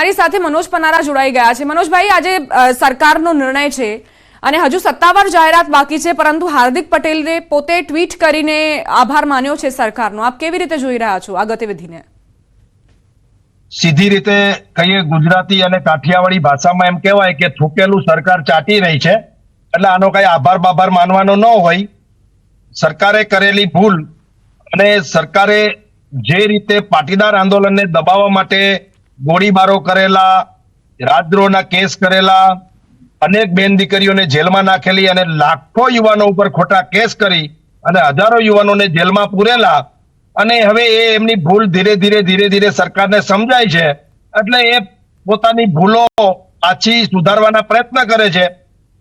અમારી સાથે મનોજ પનારા જોડાઈ ગયા છે। મનોજભાઈ, આજે સરકારનો નિર્ણય છે અને હજુ સત્તાવાર જાહેરાત બાકી છે, પરંતુ હાર્દિક પટેલે પોતે ટ્વીટ કરીને આભાર માન્યો છે સરકારનો। આપ કેવી રીતે જોઈ રહ્યા છો આ ગતિવિધિને? સીધી રીતે કહીએ ગુજરાતી અને કાઠિયાવાડી ભાષામાં એમ કહેવાય કે થૂકેલું સરકાર ચાટી રહી છે, એટલે આનો કઈ આભાર બાભાર માનવાનો ન હોય। સરકારે કરેલી ભૂલ અને સરકારે જે રીતે પાટીદાર આંદોલનને દબાવવા માટે ગોળીબારો કરેલા, રાજદ્રોહના કેસ કરેલા, અનેક બેન દીકરીઓને જેલમાં નાખેલી અને લાખો યુવાનો ઉપર ખોટા કેસ કરી અને હજારો યુવાનોને જેલમાં પૂરેલા, અને હવે એ એમની ભૂલ ધીરે ધીરે સરકારને સમજાય છે, એટલે એ પોતાની ભૂલો પાછી સુધારવાના પ્રયત્ન કરે છે।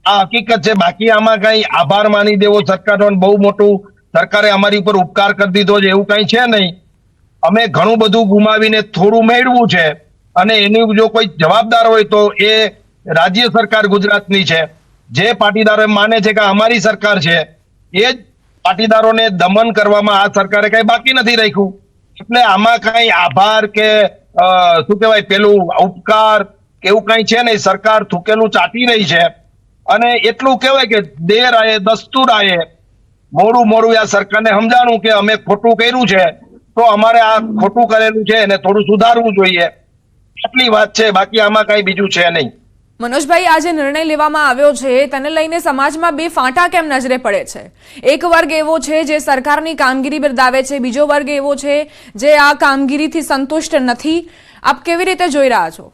આ હકીકત છે। બાકી આમાં કઈ આભાર માની દેવો સરકારનો બહુ મોટું સરકારે અમારી ઉપર ઉપકાર કરી દીધો છે એવું કઈ છે નહીં। અમે ઘણું બધું ગુમાવીને થોડું મેળવ્યું છે, અને એની જો કોઈ જવાબદાર હોય તો એ રાજ્ય સરકાર ગુજરાતની છે। જે પાટીદારો માને છે કે અમારી સરકાર છે, એ જ પાટીદારોને દમન કરવામાં આ સરકારે કઈ બાકી નથી રાખ્યું। એટલે આમાં કઈ આભાર કે શું કહેવાય પેલું ઉપકાર કે એવું કઈ છે નહીં। સરકાર થૂકેલું ચાટી રહી છે, અને એટલું કહેવાય કે દેર આયે દસ્તુર આયે, મોડું આ સરકારને સમજાણું કે અમે ખોટું કર્યું છે, તો અમારે આ ખોટું કરેલું છે એને થોડું સુધારવું જોઈએ, એટલી વાત છે। બાકી આમાં કઈ બીજું છે નહીં। મનોજભાઈ, આ જે નિર્ણય લેવામાં આવ્યો છે તેને લઈને સમાજમાં બે ફાંટા કેમ નજરે પડે છે? એક વર્ગ એવો છે જે સરકારની કામગીરી બિરદાવે છે, બીજો વર્ગ એવો છે જે આ કામગીરીથી સંતુષ્ટ નથી। આપ કેવી રીતે જોઈ રહ્યા છો?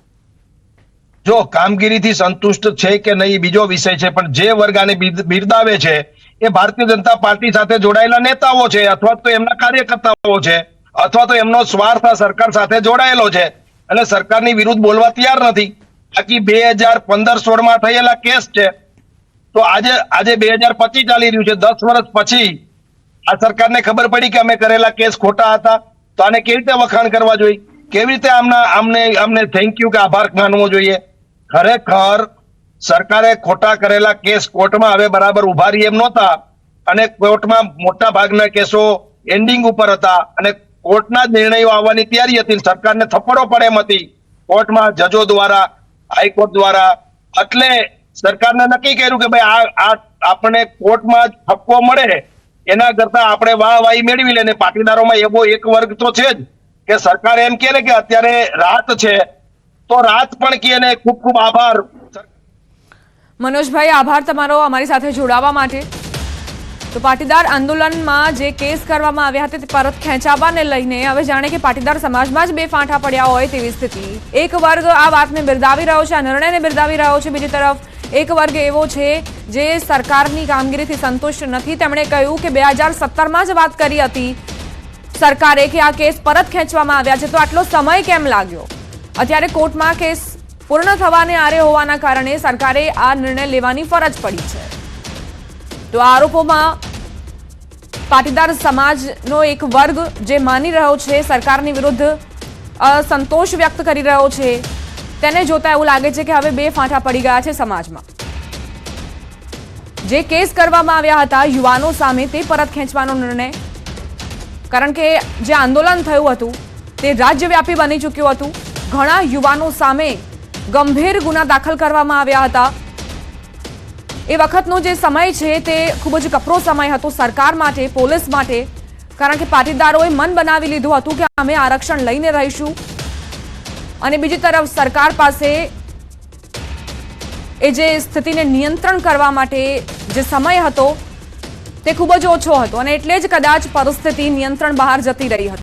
જો કામગીરીથી સંતુષ્ટ છે કે નહીં બીજો વિષય છે, પણ જે વર્ગ આને બિરદાવે છે એ ભારતીય જનતા પાર્ટી સાથે જોડાયેલા નેતાઓ છે, અથવા તો એમના કાર્યકર્તાઓ છે, અથવા તો એમનો સ્વાર્થ આ સરકાર સાથે જોડાયેલો છે, અને સરકારની વિરુદ્ધ બોલવા તૈયાર નથી। બાકી 2015-16 થયેલા કેસ છે, તો આજે 2025 ચાલી રહ્યું છે, 10 વર્ષ પછી આ સરકારને ખબર પડી કે અમે કરેલા કેસ ખોટા હતા, તો આને કેવી રીતે વખાણ કરવા જોઈએ? કેવી રીતે અમને થેન્ક યુ કે આભાર માનવો જોઈએ? ખરેખર સરકારે ખોટા કરેલા કેસ કોર્ટમાં હવે બરાબર ઉભા રહી એમ નહોતા, અને કોર્ટમાં મોટા ભાગના કેસો એન્ડિંગ ઉપર હતા, અને કોર્ટના જ નિર્ણયો આવવાની તૈયારી હતી, સરકારને થપ્પડો પડે એમ હતી કોર્ટમાં, જજો દ્વારા, હાઈકોર્ટ દ્વારા। એટલે સરકારને નક્કી કર્યું કે ભાઈ આ આપણે કોર્ટમાં જ ઠપકો મળે એના કરતા આપણે વાહવાહી મેળવી લે। પાટીદારોમાં એવો એક વર્ગ તો છે જ કે સરકાર એમ કહે ને કે અત્યારે રાત છે, તો રાત પણ કહે ને ખૂબ ખૂબ આભાર। મનોજભાઈ, આભાર તમારો અમારી સાથે જોડાવા માટે। તો પાટીદાર આંદોલનમાં જે કેસ કરવામાં આવ્યા હતા તે પરત ખેંચાવાને લઈને હવે જાણે કે પાટીદાર સમાજમાં જ બે ફાંટા પડ્યા હોય તેવી સ્થિતિ। એક વર્ગ આ વાતને બિરદાવી રહ્યો છે, આ નિર્ણયને બિરદાવી રહ્યો છે, બીજી તરફ એક વર્ગ એવો છે જે સરકારની કામગીરીથી સંતુષ્ટ નથી। તેમણે કહ્યું કે 2017માં જ વાત કરી હતી સરકારે કે આ કેસ પરત ખેંચવામાં આવ્યા છે, તો આટલો સમય કેમ લાગ્યો? અત્યારે કોર્ટમાં કેસ પૂર્ણ થવાને આરે હોવાના કારણે સરકારે આ નિર્ણય લેવાની ફરજ પડી છે। તો આરોપોમાં પાટીદાર સમાજનો એક વર્ગ જે માની રહ્યો છે, સરકારની વિરુદ્ધ સંતોષ વ્યક્ત કરી રહ્યો છે, તેને જોતા એવું લાગે છે કે હવે બે ફાંટા પડી ગયા છે સમાજમાં। જે કેસ કરવામાં આવ્યા હતા યુવાનો સામે તે પરત ખેંચવાનો નિર્ણય, કારણ કે જે આંદોલન થયું હતું તે રાજ્યવ્યાપી બની ચૂક્યું હતું, ઘણા યુવાનો સામે ગંભીર ગુના દાખલ કરવામાં આવ્યા હતા। એ વખતનો જે સમય છે તે ખૂબ જ કપરો સમય હતો સરકાર માટે, પોલીસ માટે, કારણ કે પાટીદારોએ મન બનાવી લીધું હતું કે અમે આરક્ષણ લઈને રહીશું, અને બીજી તરફ સરકાર પાસે એ જે સ્થિતિને નિયંત્રણ કરવા માટે જે સમય હતો તે ખૂબ જ ઓછો હતો, અને એટલે જ કદાચ પરિસ્થિતિ નિયંત્રણ બહાર જતી રહી હતી।